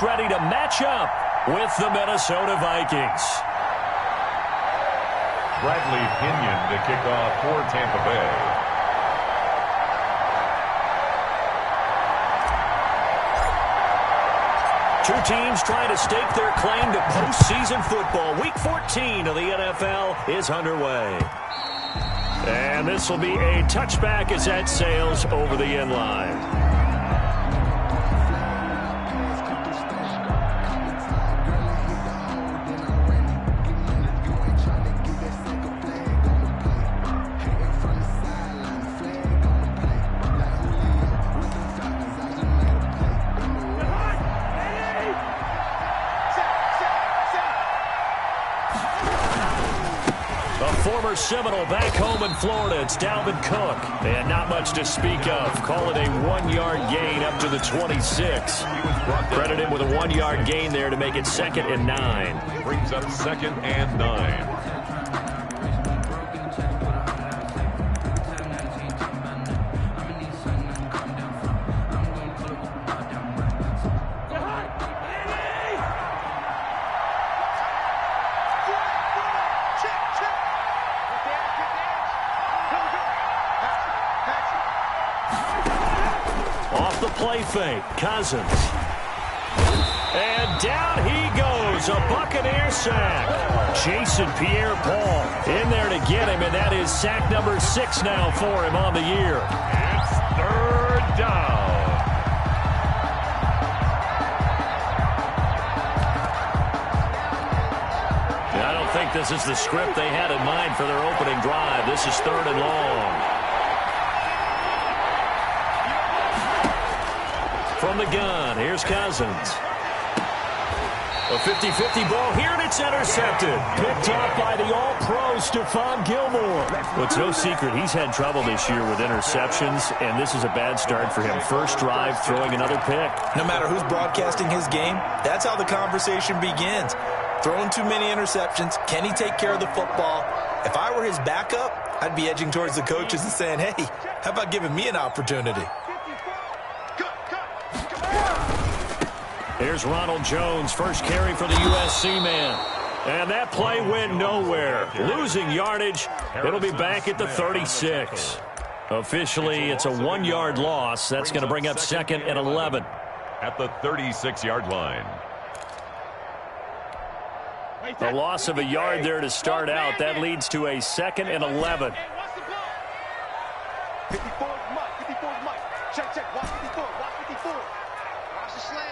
ready to match up with the Minnesota Vikings. Bradley Pinion to kick off for Tampa Bay. Two teams trying to stake their claim to postseason football. Week 14 of the NFL is underway. And this will be a touchback as that sails over the end line. Former Seminole back home in Florida. It's Dalvin Cook. And not much to speak of. Call it a 1-yard gain up to the 26. Credit him with a 1-yard gain there to make it 2nd and 9. Brings up 2nd and 9. Play fake, Cousins. And down he goes, a Buccaneer sack. Jason Pierre-Paul in there to get him, and that is sack number 6 now for him on the year. It's 3rd down. I don't think this is the script they had in mind for their opening drive. This is 3rd and long. From the gun, here's Cousins. A 50-50 ball here, and it's intercepted. Picked off by the all-pro Stephon Gilmore. Well, it's no secret he's had trouble this year with interceptions, and this is a bad start for him. First drive, throwing another pick. No matter who's broadcasting his game, that's how the conversation begins. Throwing too many interceptions, can he take care of the football? If I were his backup, I'd be edging towards the coaches and saying, hey, how about giving me an opportunity? Here's Ronald Jones, first carry for the USC man. And that play went nowhere. Losing yardage. It'll be back at the 36. Officially, it's a 1-yard loss. That's going to bring up 2nd and 11. At the 36-yard line. A loss of a yard there to start out. That leads to a 2nd and 11. 54 Mike. 54 Mike. Check. Watch 54. Watch 54. Watch the slant.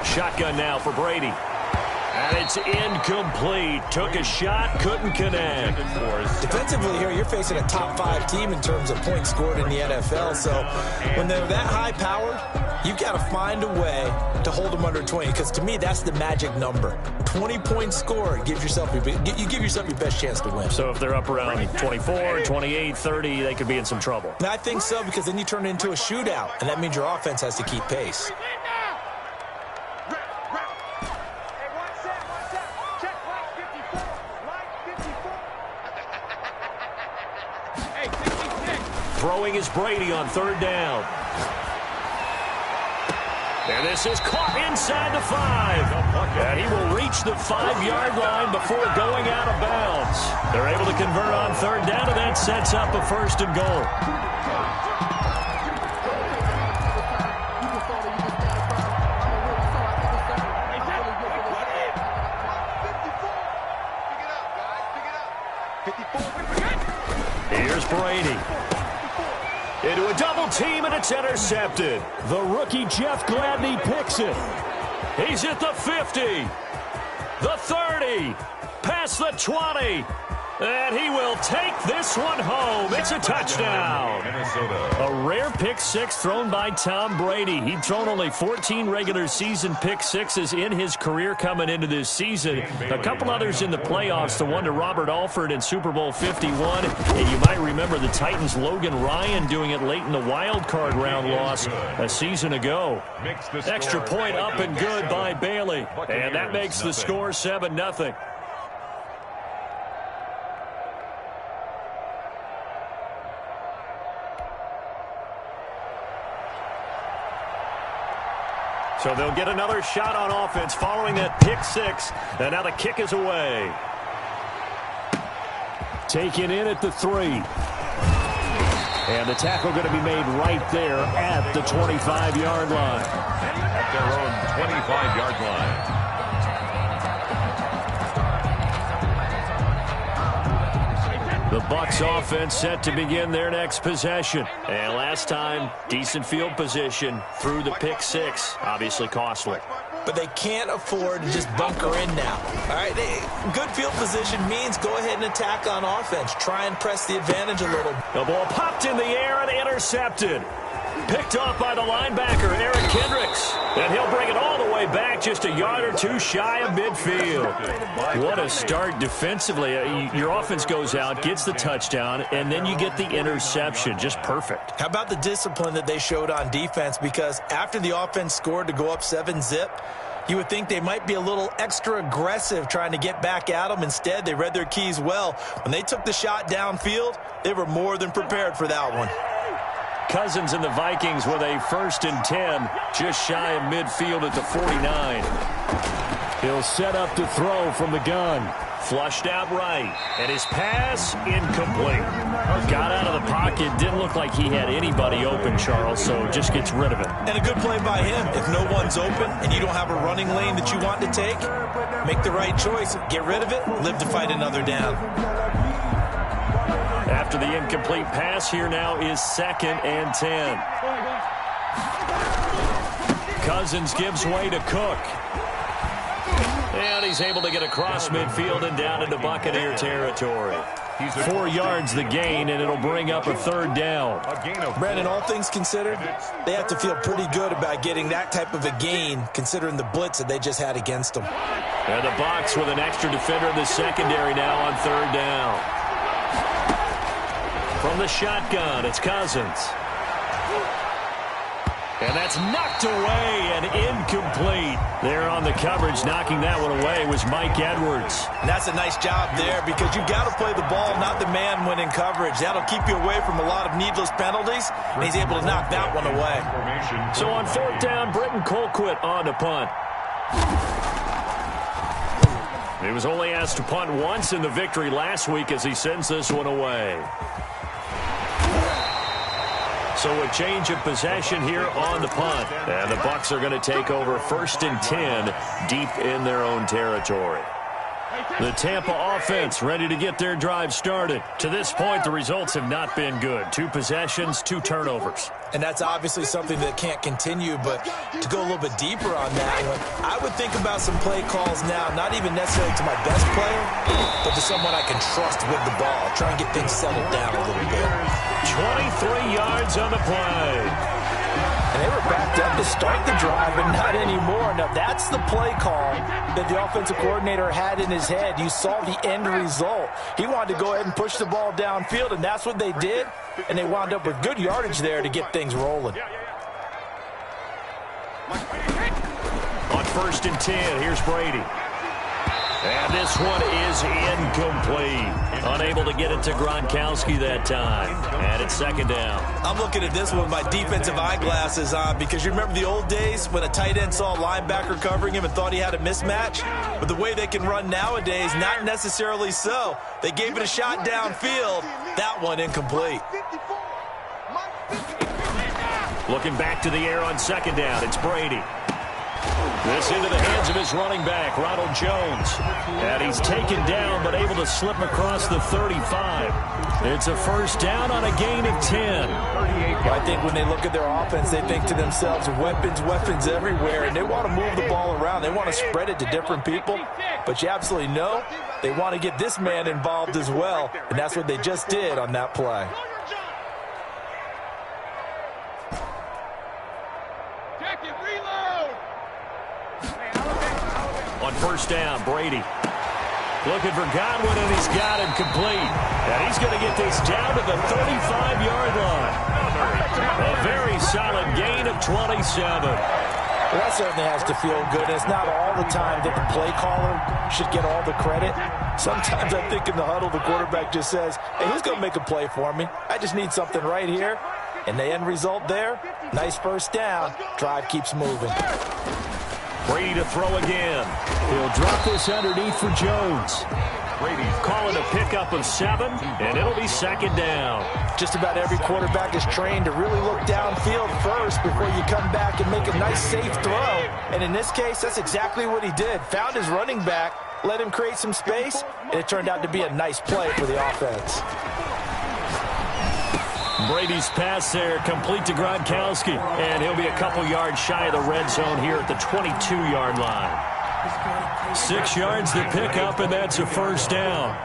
Shotgun now for Brady. And it's incomplete. Took a shot, couldn't connect. Defensively here, you're facing a top 5 team in terms of points scored in the NFL. So when they're that high-powered, you've got to find a way to hold them under 20. Because to me, that's the magic number. 20 points scored gives yourself you give yourself your best chance to win. So if they're up around 24, 28, 30, they could be in some trouble. And I think so, because then you turn it into a shootout, and that means your offense has to keep pace. Throwing is Brady on 3rd down. And this is caught inside the 5. And he will reach the 5-yard line before going out of bounds. They're able to convert on 3rd down, and that sets up a 1st and goal. Here's Brady. Into a double team, and it's intercepted. The rookie Jeff Gladney picks it. He's at the 50, the 30, past the 20, and he will take this one home. It's a touchdown. Minnesota. A rare pick 6 thrown by Tom Brady. He'd thrown only 14 regular season pick 6s in his career coming into this season. A couple others in the playoffs, the one to Robert Alford in Super Bowl 51. And you might remember the Titans' Logan Ryan doing it late in the wild card round loss a season ago. Extra point up and good by Bailey. And that makes the score 7-0. So they'll get another shot on offense following that pick six. And now the kick is away. Taken in at the 3. And the tackle going to be made right there at the 25-yard line. At their own 25-yard line. The Bucs offense set to begin their next possession. And last time, decent field position through the pick six. Obviously costly. But they can't afford to just bunker in now. All right, good field position means go ahead and attack on offense. Try and press the advantage a little. The ball popped in the air and intercepted. Picked off by the linebacker, Eric Kendricks. And he'll bring it all the way back just a yard or two shy of midfield. What a start defensively. Your offense goes out, gets the touchdown, and then you get the interception. Just perfect. How about the discipline that they showed on defense? Because after the offense scored to go up 7-zip, you would think they might be a little extra aggressive trying to get back at them. Instead, they read their keys well. When they took the shot downfield, they were more than prepared for that one. Cousins and the Vikings with a 1st and 10, just shy of midfield at the 49. He'll set up to throw from the gun. Flushed out right, and his pass incomplete. Got out of the pocket, didn't look like he had anybody open, Charles, so just gets rid of it. And a good play by him. If no one's open and you don't have a running lane that you want to take, make the right choice. Get rid of it, live to fight another down. After the incomplete pass, here now is 2nd and 10. Cousins gives way to Cook. And he's able to get across midfield and down into Buccaneer territory. 4 yards the gain, and it'll bring up a 3rd down. Brandon, all things considered, they have to feel pretty good about getting that type of a gain, considering the blitz that they just had against them. And the Bucs with an extra defender in the secondary now on 3rd down. From the shotgun, it's Cousins. And that's knocked away and incomplete. There on the coverage, knocking that one away was Mike Edwards. And that's a nice job there because you've got to play the ball, not the man when in coverage. That'll keep you away from a lot of needless penalties, and he's able to knock that one away. So on 4th down, Britton Colquitt on to punt. He was only asked to punt once in the victory last week as he sends this one away. So a change of possession here on the punt. And the Bucs are going to take over 1st and 10 deep in their own territory. The Tampa offense ready to get their drive started. To this point, the results have not been good. 2 possessions, 2 turnovers. And that's obviously something that can't continue, but to go a little bit deeper on that one, I would think about some play calls now, not even necessarily to my best player, but to someone I can trust with the ball. Try and get things settled down a little bit. 23 yards on the play. And they were backed up to start the drive, but not anymore. Now, that's the play call that the offensive coordinator had in his head. You saw the end result. He wanted to go ahead and push the ball downfield, and that's what they did. And they wound up with good yardage there to get things rolling. On 1st and 10, here's Brady. And this one is incomplete. Unable to get it to Gronkowski that time. And it's 2nd down. I'm looking at this one with my defensive eyeglasses on because you remember the old days when a tight end saw a linebacker covering him and thought he had a mismatch? But the way they can run nowadays, not necessarily so. They gave it a shot downfield. That one incomplete. Looking back to the air on 2nd down, it's Brady. This into the hands of his running back, Ronald Jones. And he's taken down, but able to slip across the 35. It's a 1st down on a gain of 10. Well, I think when they look at their offense, they think to themselves, weapons everywhere, and they want to move the ball around. They want to spread it to different people. But you absolutely know they want to get this man involved as well, and that's what they just did on that play. On 1st down, Brady looking for Godwin, and he's got him complete. And he's going to get this down to the 35-yard line. A very solid gain of 27. Well, that certainly has to feel good. It's not all the time that the play caller should get all the credit. Sometimes I think in the huddle, the quarterback just says, hey, who's going to make a play for me? I just need something right here. And the end result there, nice first down. Drive keeps moving. Brady to throw again. He'll drop this underneath for Jones. Brady's calling a pickup of 7, and it'll be second down. Just about every quarterback is trained to really look downfield first before you come back and make a nice, safe throw. And in this case, that's exactly what he did. Found his running back, let him create some space, and it turned out to be a nice play for the offense. Brady's pass there, complete to Gronkowski, and he'll be a couple yards shy of the red zone here at the 22-yard line. 6 yards to pick up, and that's a first down.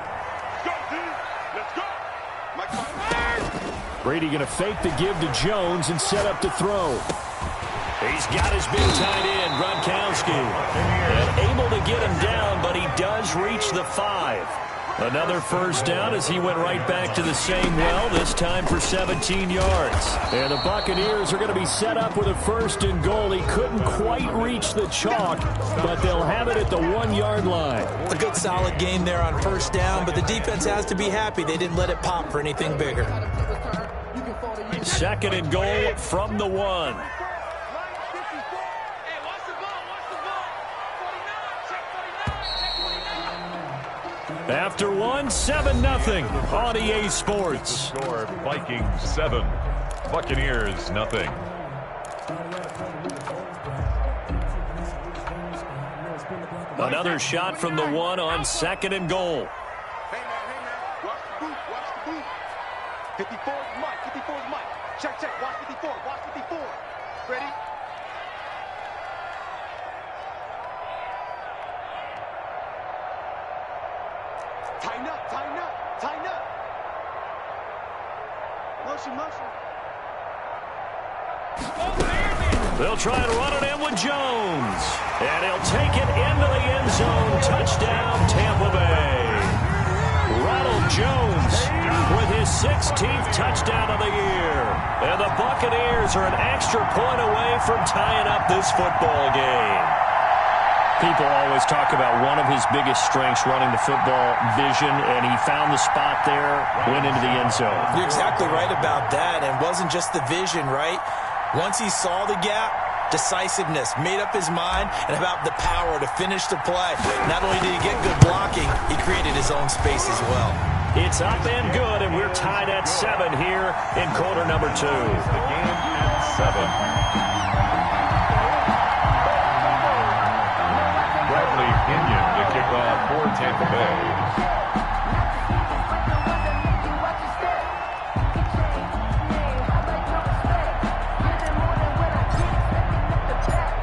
Brady going to fake the give to Jones and set up to throw. He's got his big tight end, Gronkowski, and able to get him down, but he does reach the 5. Another first down as he went right back to the same well, this time for 17 yards. And the Buccaneers are going to be set up with a first and goal. He couldn't quite reach the chalk, but they'll have it at the 1-yard line. A good solid game there on first down, but the defense has to be happy they didn't let it pop for anything bigger. Second and goal from the 1. After 1, 7-0 on EA Sports. Score Vikings 7, Buccaneers nothing. Another shot from the 1 on second and goal. Hey, man, watch the boot, watch the boot. 54 is Mike, 54 is Mike. Check, watch 54, watch 54. Ready? Tighten up, tighten up, tighten up. Motion. They'll try and run it in with Jones. And he'll take it into the end zone. Touchdown, Tampa Bay. Ronald Jones with his 16th touchdown of the year. And the Buccaneers are an extra point away from tying up this football game. People always talk about one of his biggest strengths running the football, vision, and he found the spot there, went into the end zone. You're exactly right about that, and it wasn't just the vision, right? Once he saw the gap, decisiveness, made up his mind, and about the power to finish the play. Not only did he get good blocking, he created his own space as well. It's up and good, and we're tied at 7 here in quarter number 2. The game at 7. Kenyon to kick off for Tampa Bay.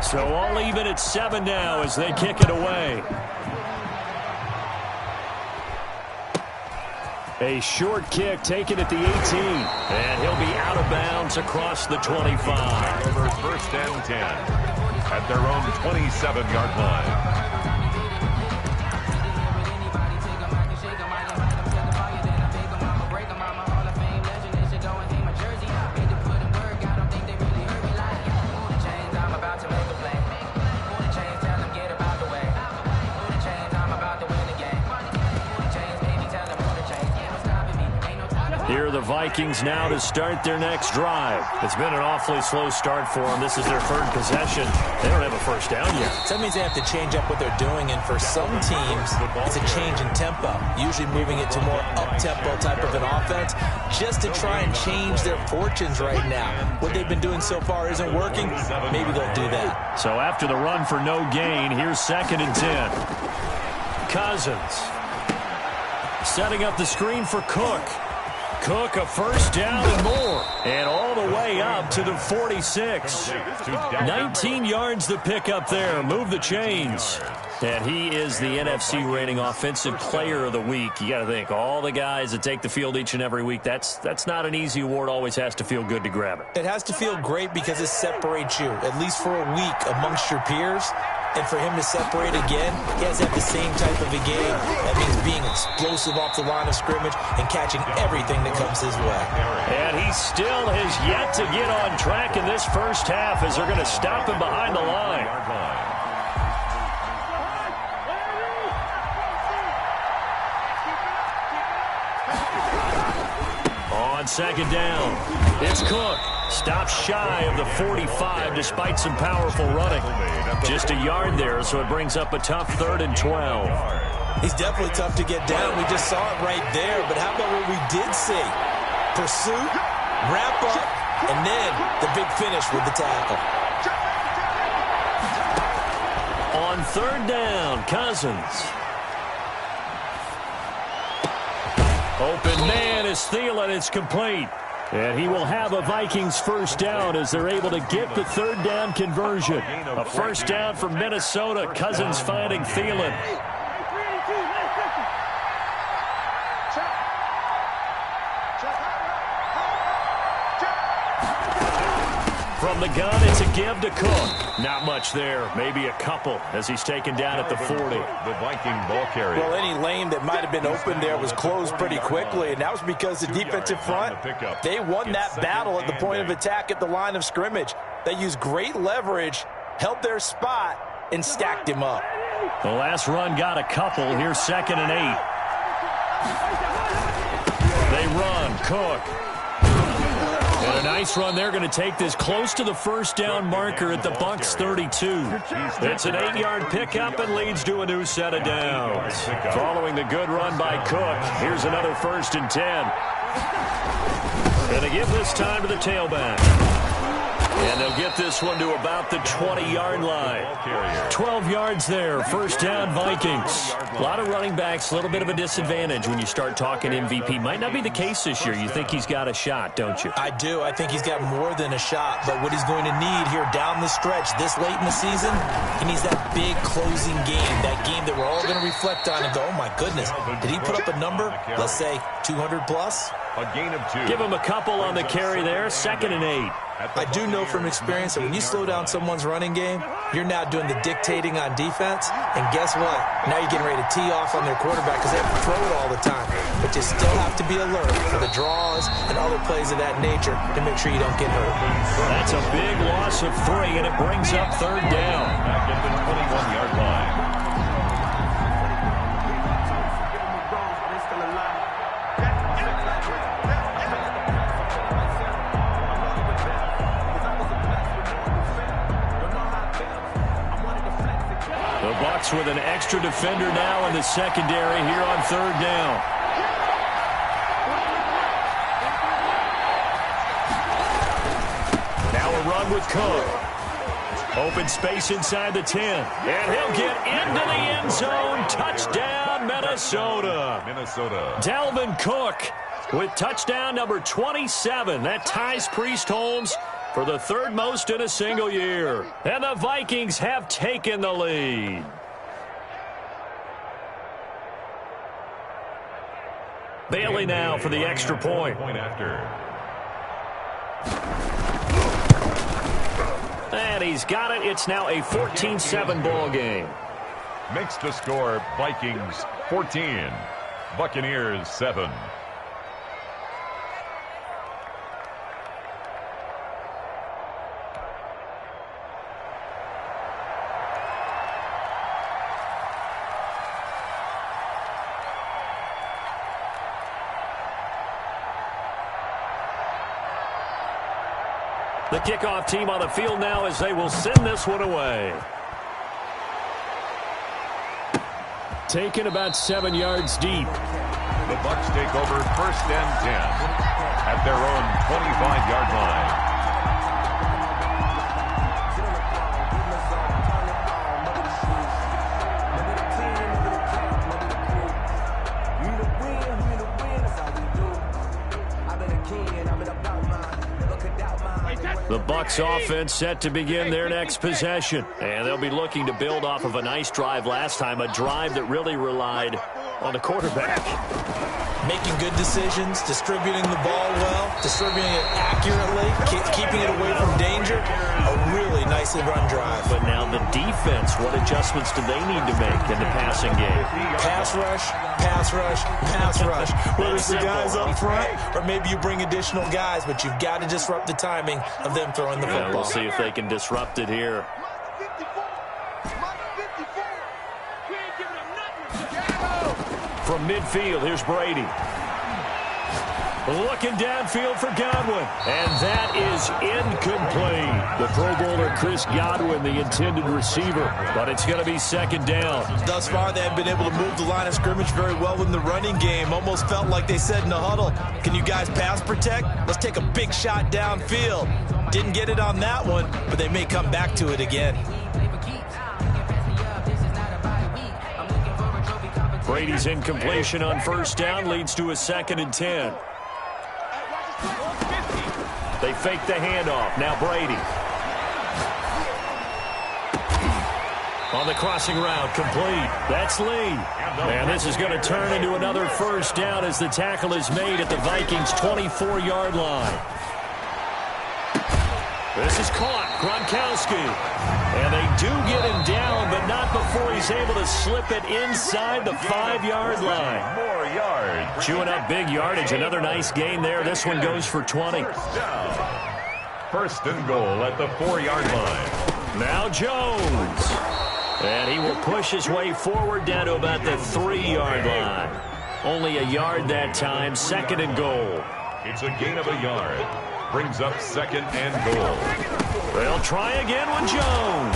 So all even at 7 now as they kick it away. A short kick taken at the 18. And he'll be out of bounds across the 25. Over first and 10 at their own 27-yard line. Here are the Vikings now to start their next drive. It's been an awfully slow start for them. This is their 3rd possession. They don't have a first down yet. So that means they have to change up what they're doing, and for some teams, it's a change in tempo, usually moving it to more up-tempo type of an offense, just to try and change their fortunes right now. What they've been doing so far isn't working. Maybe they'll do that. So after the run for no gain, here's 2nd and 10. Cousins setting up the screen for Cook. Cook, a first down and more. And all the way up to the 46. 19 yards to pick up there. Move the chains. And he is the NFC rating offensive player of the week. You got to think, all the guys that take the field each and every week, that's not an easy award. Always has to feel good to grab it. It has to feel great because it separates you, at least for a week, amongst your peers. And for him to separate again, he has to have the same type of a game. That means being explosive off the line of scrimmage and catching everything that comes his way. And he still has yet to get on track in this first half as they're going to stop him behind the line. On 2nd down, it's Cook. Stops shy of the 45 despite some powerful running. Just a yard there, so it brings up a tough 3rd and 12. He's definitely tough to get down. We just saw it right there. But how about what we did see? Pursuit, wrap up, and then the big finish with the tackle. On 3rd down, Cousins. Open man is Thielen. It's complete. And he will have a Vikings first down as they're able to get the 3rd down conversion. A first down for Minnesota. Cousins finding Thielen. From the gun, it's a give to Cook. Not much there. Maybe a couple as he's taken down at the 40. The Viking ball carrier. Well, any lane that might have been open there was closed pretty quickly, and that was because the defensive front, they won that battle at the point of attack at the line of scrimmage. They used great leverage, held their spot, and stacked him up. The last run got a couple. Here's 2nd and 8. They run. Cook. And a nice run. They're going to take this close to the first down marker at the Bucs 32. It's an 8-yard pickup and leads to a new set of downs. Following the good run by Cook, here's another 1st and 10. And they give this time to the tailback. And they'll get this one to about the 20-yard line. 12 yards there. First down, Vikings. A lot of running backs, a little bit of a disadvantage when you start talking MVP. Might not be the case this year. You think he's got a shot, don't you? I do. I think he's got more than a shot. But what he's going to need here down the stretch this late in the season, he needs that big closing game. That game that we're all going to reflect on and go, oh, my goodness. Did he put up a number? Let's say 200 plus? A gain of 2. Give him a couple on the carry there. 2nd and 8. I do know from experience that when you slow down someone's running game, you're now doing the dictating on defense. And guess what? Now you're getting ready to tee off on their quarterback because they have to throw it all the time. But you still have to be alert for the draws and other plays of that nature to make sure you don't get hurt. That's a big loss of 3, and it brings up 3rd down. Back at the 21-yard line. Bucs with an extra defender now in the secondary here on 3rd down. Now a run with Cook. Open space inside the 10. And he'll get into the end zone. Touchdown, Minnesota. Dalvin Cook with touchdown number 27. That ties Priest Holmes for the 3rd most in a single year. And the Vikings have taken the lead. Bailey now for the extra point. And he's got it. It's now a 14-7 ball game. Makes the score Vikings 14, Buccaneers 7. The kickoff team on the field now as they will send this one away. Taken about 7 yards deep. The Bucs take over 1st and 10 at their own 25-yard line. The Bucs offense set to begin their next possession. And they'll be looking to build off of a nice drive last time, a drive that really relied on the quarterback. Making good decisions, distributing the ball well, distributing it accurately, keeping it away from danger. A really nicely run drive. But now the defense, what adjustments do they need to make in the passing game? Pass rush, pass rush, pass rush. Whether it's the guys up front or maybe you bring additional guys, but you've got to disrupt the timing of them throwing the football. We'll see if they can disrupt it here. From midfield, here's Brady. Looking downfield for Godwin. And that is incomplete. The Pro Bowler Chris Godwin, the intended receiver. But it's going to be second down. Thus far, they have been able to move the line of scrimmage very well in the running game. Almost felt like they said in the huddle, can you guys pass protect? Let's take a big shot downfield. Didn't get it on that one, but they may come back to it again. Brady's incompletion on first down leads to a 2nd and 10. They fake the handoff. Now Brady. On the crossing route, complete. That's Lee. And this is going to turn into another first down as the tackle is made at the Vikings' 24-yard line. This is caught. Gronkowski. And they do get him down, but not before he's able to slip it inside the 5-yard line. More yards. Chewing up big yardage. Another nice gain there. This one goes for 20. First and goal at the 4-yard line. Now Jones. And he will push his way forward down to about the 3-yard line. Only a yard that time. 2nd and goal. It's a gain of a yard. Brings up 2nd and goal. They'll try again with Jones.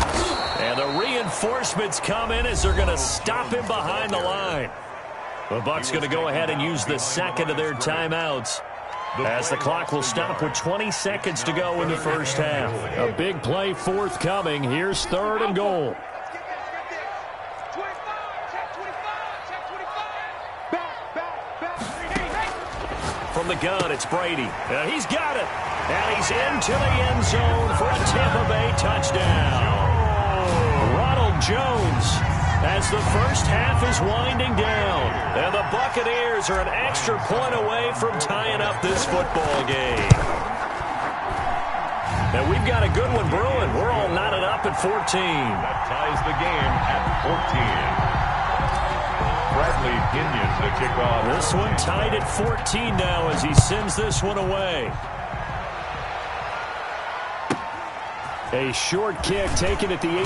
And the reinforcements come in as they're going to stop him behind the line. The Bucs going to go ahead and use the 2nd of their timeouts, as the clock will stop with 20 seconds to go in the first half. A big play forthcoming. Here's 3rd and goal. From the gun, it's Brady. He's got it. And he's into the end zone for a Tampa Bay touchdown. Ronald Jones, as the first half is winding down. And the Buccaneers are an extra point away from tying up this football game. And we've got a good one brewing. We're all knotted up at 14. That ties the game at 14. Bradley Pinion to kick off. This one tied at 14 now as he sends this one away. A short kick taken at the 18.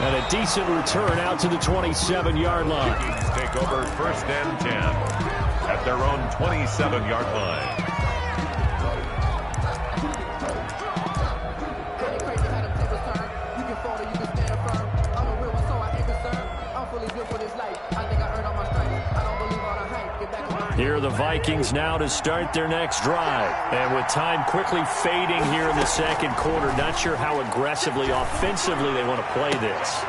And a decent return out to the 27-yard line. Vikings take over 1st and 10 at their own 27-yard line. Here are the Vikings now to start their next drive. And with time quickly fading here in the second quarter, not sure how aggressively, offensively they want to play this.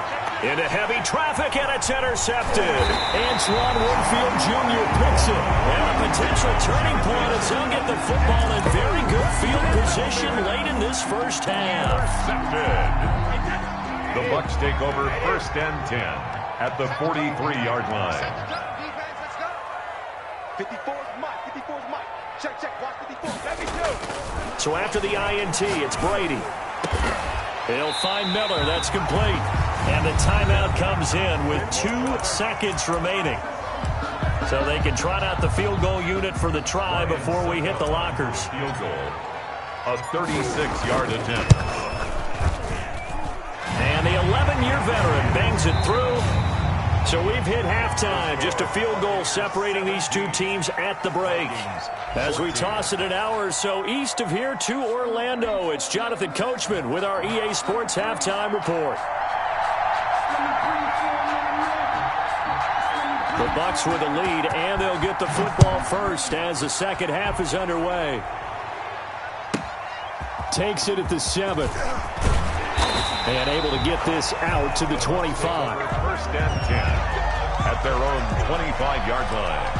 Into heavy traffic, and it's intercepted. Antoine Winfield Jr. picks it. And a potential turning point as he'll get the football in very good field position late in this first half. Intercepted. The Bucs take over 1st and 10 at the 43-yard line. 54's Mike. 54's Mike. Check, check. Watch 54. Let me do. So after the INT, it's Brady. He'll find Miller. That's complete. And the timeout comes in with 2 seconds remaining. So they can trot out the field goal unit for the try before we hit the lockers. Field goal. A 36-yard attempt. And the 11-year veteran bangs it through. So we've hit halftime. Just a field goal separating these two teams at the break. As we toss it an hour or so east of here to Orlando, it's Jonathan Coachman with our EA Sports Halftime Report. The Bucs with a lead, and they'll get the football first as the second half is underway. Takes it at the 7. And able to get this out to the 25. 1st and 10 at their own 25-yard line.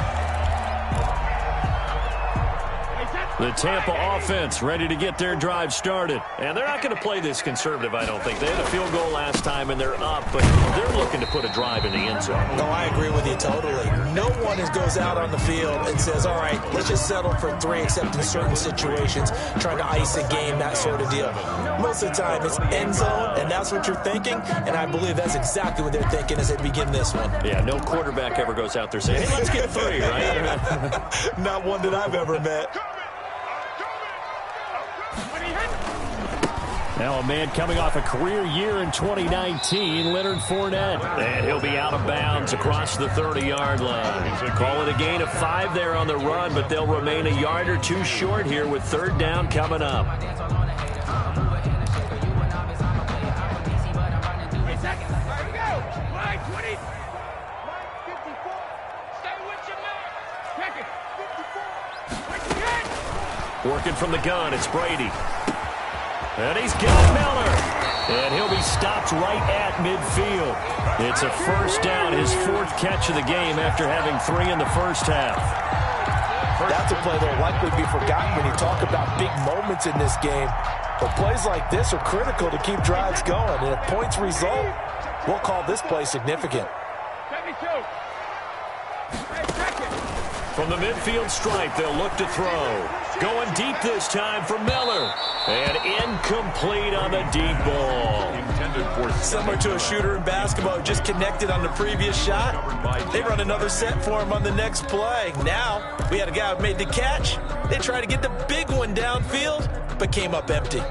The Tampa offense ready to get their drive started. And they're not going to play this conservative, I don't think. They had a field goal last time, and they're up, but they're looking to put a drive in the end zone. No, I agree with you totally. No one goes out on the field and says, all right, let's just settle for 3, except in certain situations, trying to ice a game, that sort of deal. Most of the time, it's end zone, and that's what you're thinking, and I believe that's exactly what they're thinking as they begin this one. Yeah, no quarterback ever goes out there saying, hey, let's get 3, right? Not one that I've ever met. Now a man coming off a career year in 2019, Leonard Fournette. And he'll be out of bounds across the 30-yard line. Call it a gain of 5 there on the run, but they'll remain a yard or 2 short here with 3rd down coming up. Working from the gun, it's Brady. And he's got Miller. And he'll be stopped right at midfield. It's a 1st down, his 4th catch of the game after having 3 in the first half. That's a play that will likely be forgotten when you talk about big moments in this game. But plays like this are critical to keep drives going. And if points result, we'll call this play significant. From the midfield stripe, they'll look to throw. Going deep this time for Miller. And incomplete on the deep ball. Similar to a shooter in basketball, just connected on the previous shot. They run another set for him on the next play. Now, we had a guy who made the catch. They tried to get the big one downfield, but came up empty.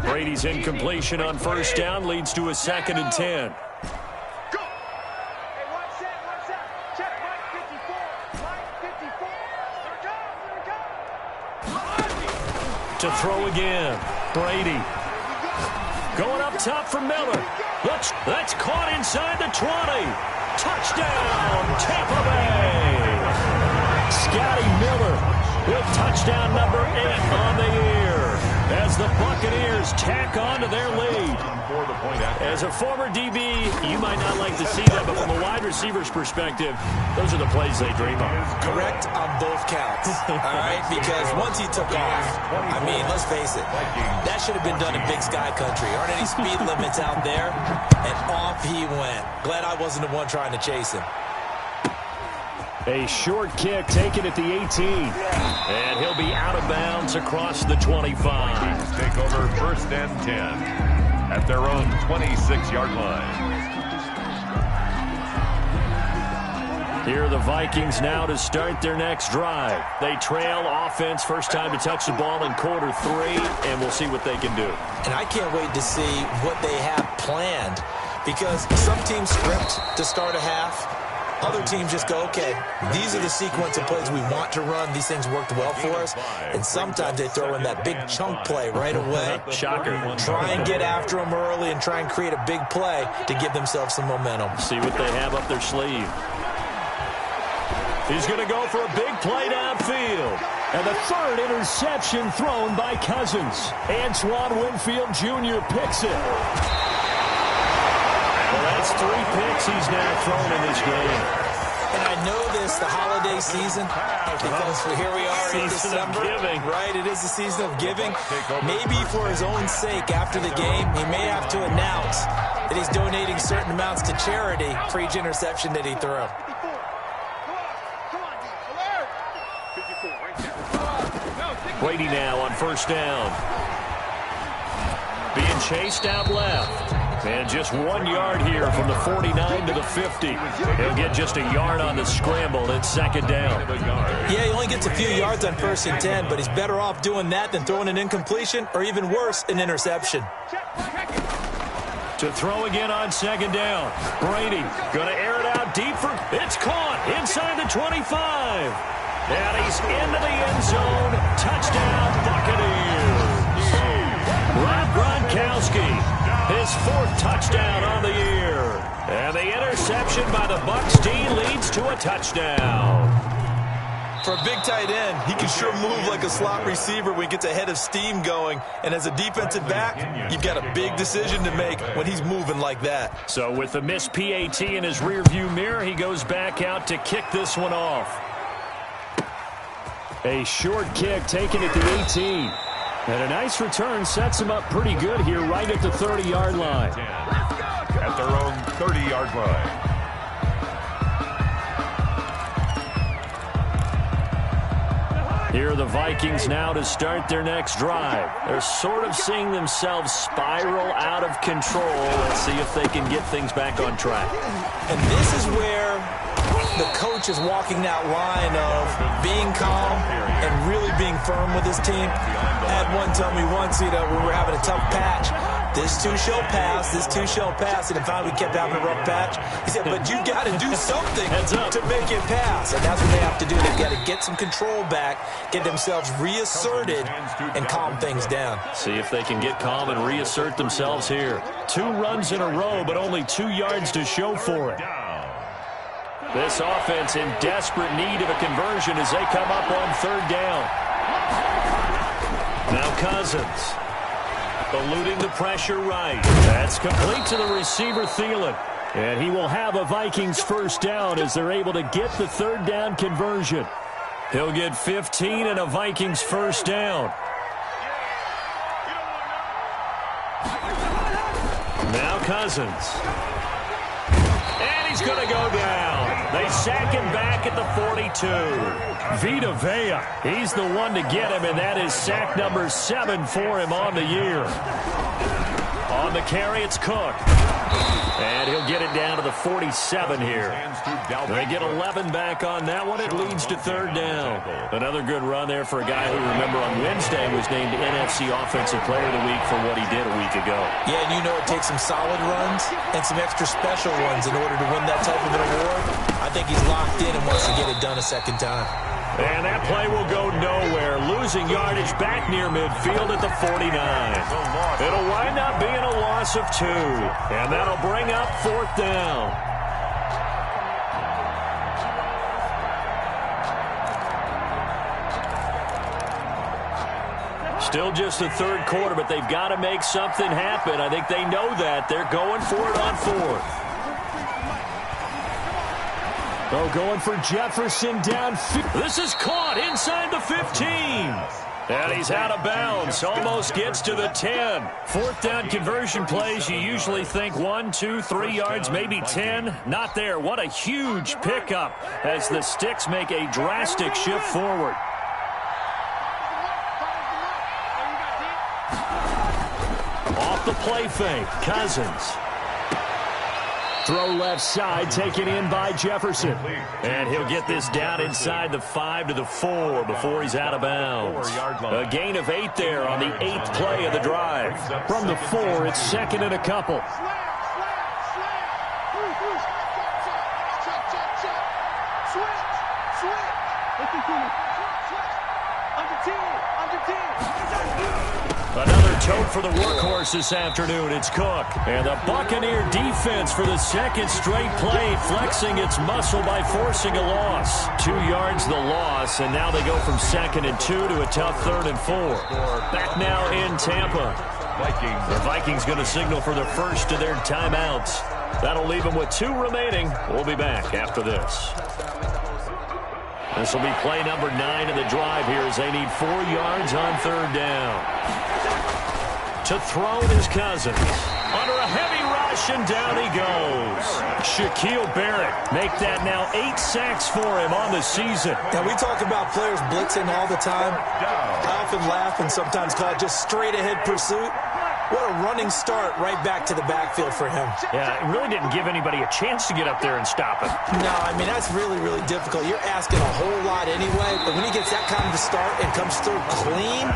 Brady's incompletion on 1st down leads to a 2nd and 10. To throw again. Brady. Going up top for Miller. That's caught inside the 20. Touchdown, Tampa Bay. Scotty Miller with touchdown number 8 on the year as the Buccaneers tack on to their lead. As a former DB, you might not like to see that, but from a wide receiver's perspective, those are the plays they dream of. Correct on both counts, all right? Because once he took off, I mean, let's face it, that should have been done in Big Sky Country. Aren't any speed limits out there? And off he went. Glad I wasn't the one trying to chase him. A short kick taken at the 18. And he'll be out of bounds across the 25. Take over 1st and 10 at their own 26-yard line. Here are the Vikings now to start their next drive. They trail offense, first time to touch the ball in quarter 3, and we'll see what they can do. And I can't wait to see what they have planned, because some teams script to start a half. Other teams just go, okay, these are the sequence of plays we want to run. These things worked well for us. And sometimes they throw in that big chunk play right away. Shocker. Try and get after them early and try and create a big play to give themselves some momentum. See what they have up their sleeve. He's going to go for a big play downfield. And the 3rd interception thrown by Cousins. Antoine Winfield Jr. picks it. Well, that's 3 picks he's now thrown in this game. And I know this, the holiday season, because here we are in December. Right, it is the season of giving. Maybe for his own sake after the game, he may have to announce that he's donating certain amounts to charity for each interception that he threw. Brady now on 1st down. Being chased out left. And just 1 yard here from the 49 to the 50. He'll get just a yard on the scramble. It's 2nd down. Yeah, he only gets a few yards on 1st and 10, but he's better off doing that than throwing an incompletion or even worse, an interception. To throw again on 2nd down. Brady going to air it out deep for... It's caught inside the 25. And he's into the end zone. Touchdown, Buccaneers. Rob Gronkowski, his 4th touchdown on the year. And the interception by the Bucs D leads to a touchdown. For a big tight end, he can sure move like a slot receiver when he gets a head of steam going. And as a defensive back, you've got a big decision to make when he's moving like that. So with the missed PAT in his rearview mirror, he goes back out to kick this one off. A short kick taken at the 18. And a nice return sets him up pretty good here right at the 30-yard line. At their own 30-yard line. Here are the Vikings now to start their next drive. They're sort of seeing themselves spiral out of control. Let's see if they can get things back on track. And this is where the coach is walking that line of being calm and really being firm with his team. I had one tell me once, when we were having a tough patch, this too shall pass, this too shall pass. And finally we kept having a rough patch. He said, but you got to do something to make it pass. And that's what they have to do. They've got to get some control back, get themselves reasserted, and calm things down. See if they can get calm and reassert themselves here. 2 runs in a row, but only 2 yards to show for it. This offense in desperate need of a conversion as they come up on 3rd down. Now Cousins. Eluding the pressure right. That's complete to the receiver, Thielen. And he will have a Vikings 1st down as they're able to get the 3rd down conversion. He'll get 15 and a Vikings 1st down. Now Cousins. And he's going to go down. They sack him back at the 42. Vita Vea, he's the one to get him, and that is sack number 7 for him on the year. On the carry, it's Cook. And he'll get it down to the 47 here. They get 11 back on that one. It leads to 3rd down. Another good run there for a guy who, remember, on Wednesday was named NFC Offensive Player of the Week for what he did a week ago. Yeah, and it takes some solid runs and some extra special ones in order to win that type of an award. I think he's locked in and wants to get it done a second time. And that play will go nowhere. Losing yardage back near midfield at the 49. It'll wind up being a loss of 2. And that'll bring up 4th down. Still just the 3rd quarter, but they've got to make something happen. I think they know that. They're going for it on 4th. Oh, going for Jefferson downfield. This is caught inside the 15. And he's out of bounds. Almost gets to the 10. 4th down conversion plays, you usually think 1, 2, 3 yards, maybe 10. Not there. What a huge pickup as the Sticks make a drastic shift forward. Off the play fake, Cousins. Throw left side, taken in by Jefferson. And he'll get this down inside the 5 to the 4 before he's out of bounds. A gain of 8 there on the 8th play of the drive. From the 4, it's 2nd and a couple. Another tote for the workhorse this afternoon. It's Cook. And the Buccaneer defense for the 2nd straight play, flexing its muscle by forcing a loss. 2 yards the loss, and now they go from 2nd and 2 to a tough 3rd and 4. Back now in Tampa. The Vikings going to signal for the first of their timeouts. That'll leave them with 2 remaining. We'll be back after this. This will be play number 9 of the drive here as they need 4 yards on 3rd down. To throw it is Cousins. Under a heavy rush, and down he goes. Shaquille Barrett make that now 8 sacks for him on the season. Now, we talk about players blitzing all the time. I often laugh and sometimes call it just straight-ahead pursuit. What a running start right back to the backfield for him. Yeah, it really didn't give anybody a chance to get up there and stop him. No, I mean, that's really, really difficult. You're asking a whole lot anyway, but when he gets that kind of a start and comes through clean,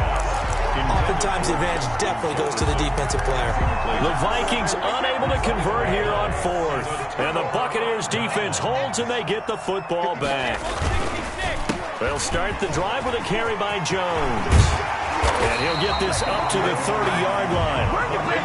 oftentimes the advantage definitely goes to the defensive player. The Vikings unable to convert here on 4th. And the Buccaneers defense holds and they get the football back. They'll start the drive with a carry by Jones. And he'll get this up to the 30-yard line.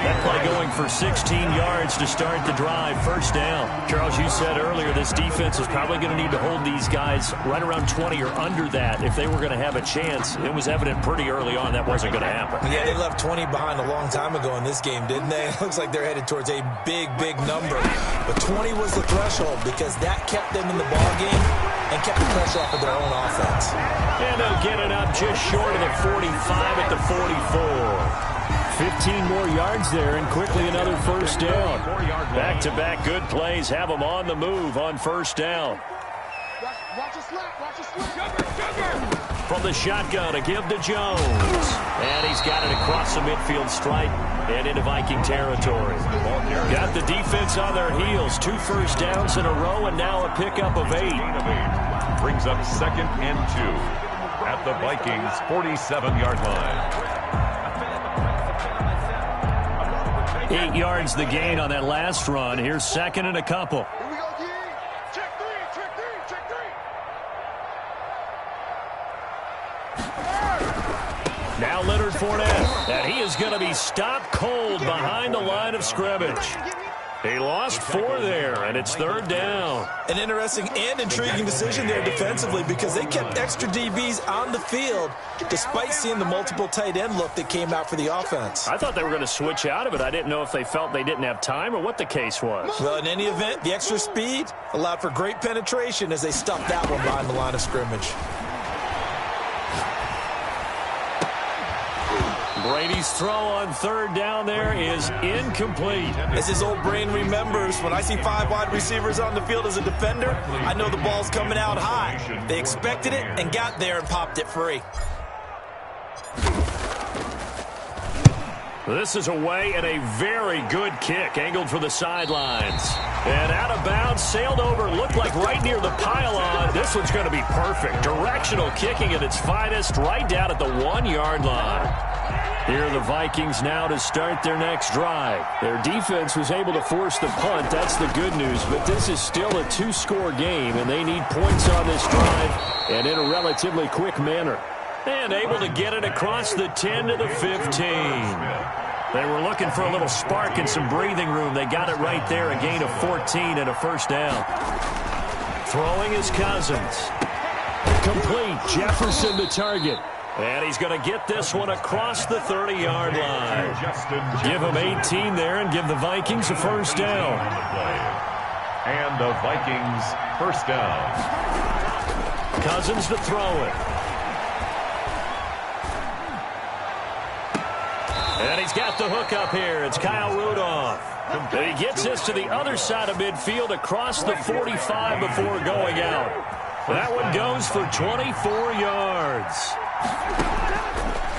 That play going for 16 yards to start the drive. 1st down. Charles, you said earlier this defense is probably going to need to hold these guys right around 20 or under that if they were going to have a chance. It was evident pretty early on that wasn't going to happen. Yeah, they left 20 behind a long time ago in this game, didn't they? It looks like they're headed towards a big, big number. But 20 was the threshold because that kept them in the ballgame and kept the pressure off of their own offense. And they'll get it up just short of the 45 at the 44. 15 more yards there, and quickly another 1st down. Back-to-back good plays have them on the move on 1st down. Watch a slap, watch a slap. from the shotgun, a give to Jones. And he's got it across the midfield stripe and into Viking territory. Got the defense on their heels. 2 first downs in a row, and now a pickup of 8. Brings up 2nd and 2 at the Vikings' 47-yard line. 8 yards the gain on that last run. Here's 2nd and a couple. Here we go, G. Check 3, check 3, check 3. Now Leonard Fournette, and he is going to be stopped cold behind the line of scrimmage. He lost 4 there, and it's 3rd down. An interesting and intriguing decision there defensively because they kept extra DBs on the field despite seeing the multiple tight end look that came out for the offense. I thought they were going to switch out of it. I didn't know if they felt they didn't have time or what the case was. Well, in any event, the extra speed allowed for great penetration as they stuffed that one behind the line of scrimmage. Brady's throw on 3rd down there is incomplete. As his old brain remembers, when I see 5 wide receivers on the field as a defender, I know the ball's coming out high. They expected it and got there and popped it free. This is away and a very good kick, angled for the sidelines. And out of bounds, sailed over, looked like right near the pylon. This one's going to be perfect. Directional kicking at its finest, right down at the 1-yard line. Here are the Vikings now to start their next drive. Their defense was able to force the punt. That's the good news. But this is still a 2-score game, and they need points on this drive and in a relatively quick manner. And able to get it across the 10 to the 15. They were looking for a little spark and some breathing room. They got it right there, a gain of 14 and a 1st down. Throwing is Cousins. Complete. Jefferson the target. And he's going to get this one across the 30-yard line. Give him 18 there and give the Vikings a 1st down. And the Vikings 1st down. Cousins to throw it. And he's got the hook up here. It's Kyle Rudolph. And he gets this to the other side of midfield across the 45 before going out. That one goes for 24 yards.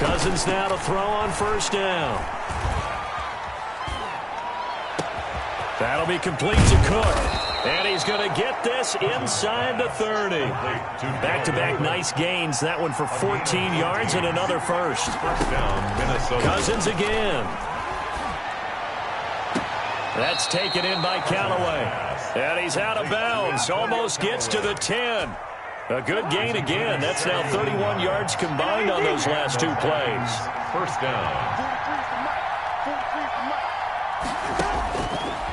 Cousins now to throw on 1st down. That'll be complete to Cook. And he's going to get this inside the 30. Back-to-back nice gains. That one for 14 yards and another 1st. Cousins again. That's taken in by Callaway. And he's out of bounds. Almost gets to the 10. A good gain again. That's now 31 yards combined on those last 2 plays. 1st down.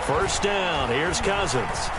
1st down. Here's Cousins.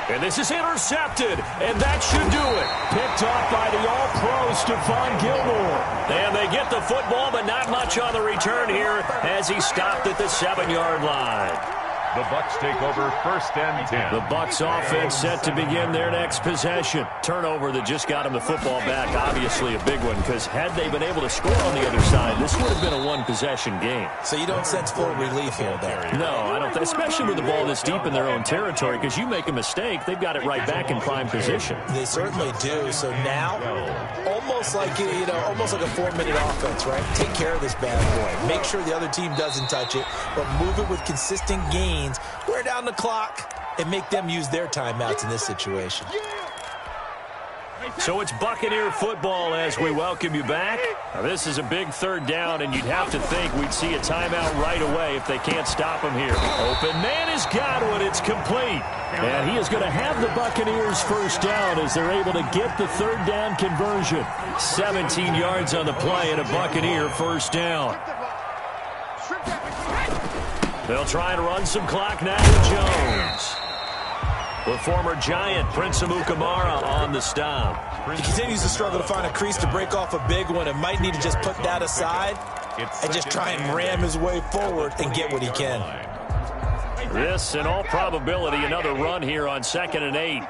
And this is intercepted. And that should do it. Picked off by the all-pro Stephon Gilmore. And they get the football, but not much on the return here as he stopped at the 7-yard line. The Bucs take over 1st and 10. The Bucs offense set to begin their next possession. Turnover that just got them the football back. Obviously a big one, because had they been able to score on the other side, this would have been a 1-possession game. So you don't sense full relief here, Ben? No, I don't. Especially with the ball this deep in their own territory, because you make a mistake, they've got it right back in prime position. They certainly do. So now, almost like almost like a 4-minute offense, right? Take care of this bad boy. Make sure the other team doesn't touch it, but move it with consistent gains. Wear down the clock and make them use their timeouts in this situation. So it's Buccaneer football as we welcome you back. Now, this is a big 3rd down, and you'd have to think we'd see a timeout right away if they can't stop him here. Open man has got one. It's complete. And he is going to have the Buccaneers 1st down as they're able to get the 3rd down conversion. 17 yards on the play and a Buccaneer 1st down. They'll try and run some clock now to Jones. The former Giant, Prince Amukamara, on the stop. He continues to struggle to find a crease to break off a big one and might need to just put that aside and just try and ram his way forward and get what he can. This, in all probability, another run here on 2nd and 8.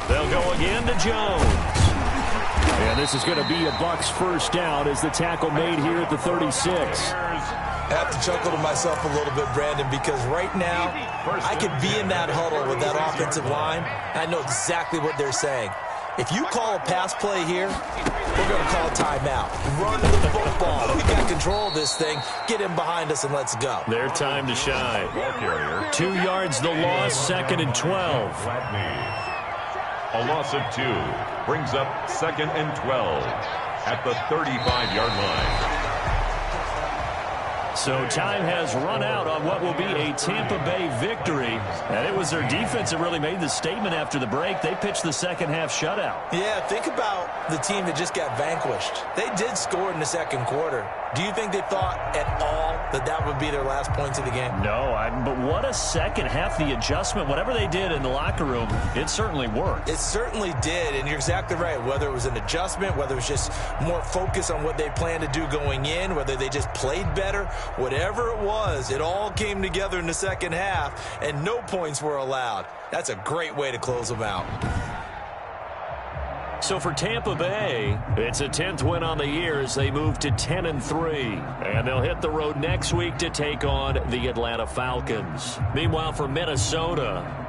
They'll go again to Jones. And this is going to be a Bucs 1st down as the tackle made here at the 36. I have to chuckle to myself a little bit, Brandon, because right now I could be in that huddle with that offensive line. I know exactly what they're saying. If you call a pass play here, we're going to call a timeout. Run the football. We got control of this thing. Get him behind us and let's go. Their time to shine. Ball carrier. 2 yards the loss, 2nd and 12. Flat knee. A loss of 2 brings up 2nd and 12 at the 35-yard line. So time has run out on what will be a Tampa Bay victory. And it was their defense that really made the statement after the break. They pitched the second half shutout. Yeah, think about the team that just got vanquished. They did score in the second quarter. Do you think they thought at all that that would be their last points of the game? No, but what a second half. The adjustment, whatever they did in the locker room, it certainly worked. It certainly did, and you're exactly right. Whether it was an adjustment, whether it was just more focus on what they planned to do going in, whether they just played better, whatever it was, it all came together in the second half, and no points were allowed. That's a great way to close them out. So for Tampa Bay, it's a 10th win on the year as they move to 10-3. And they'll hit the road next week to take on the Atlanta Falcons. Meanwhile, for Minnesota,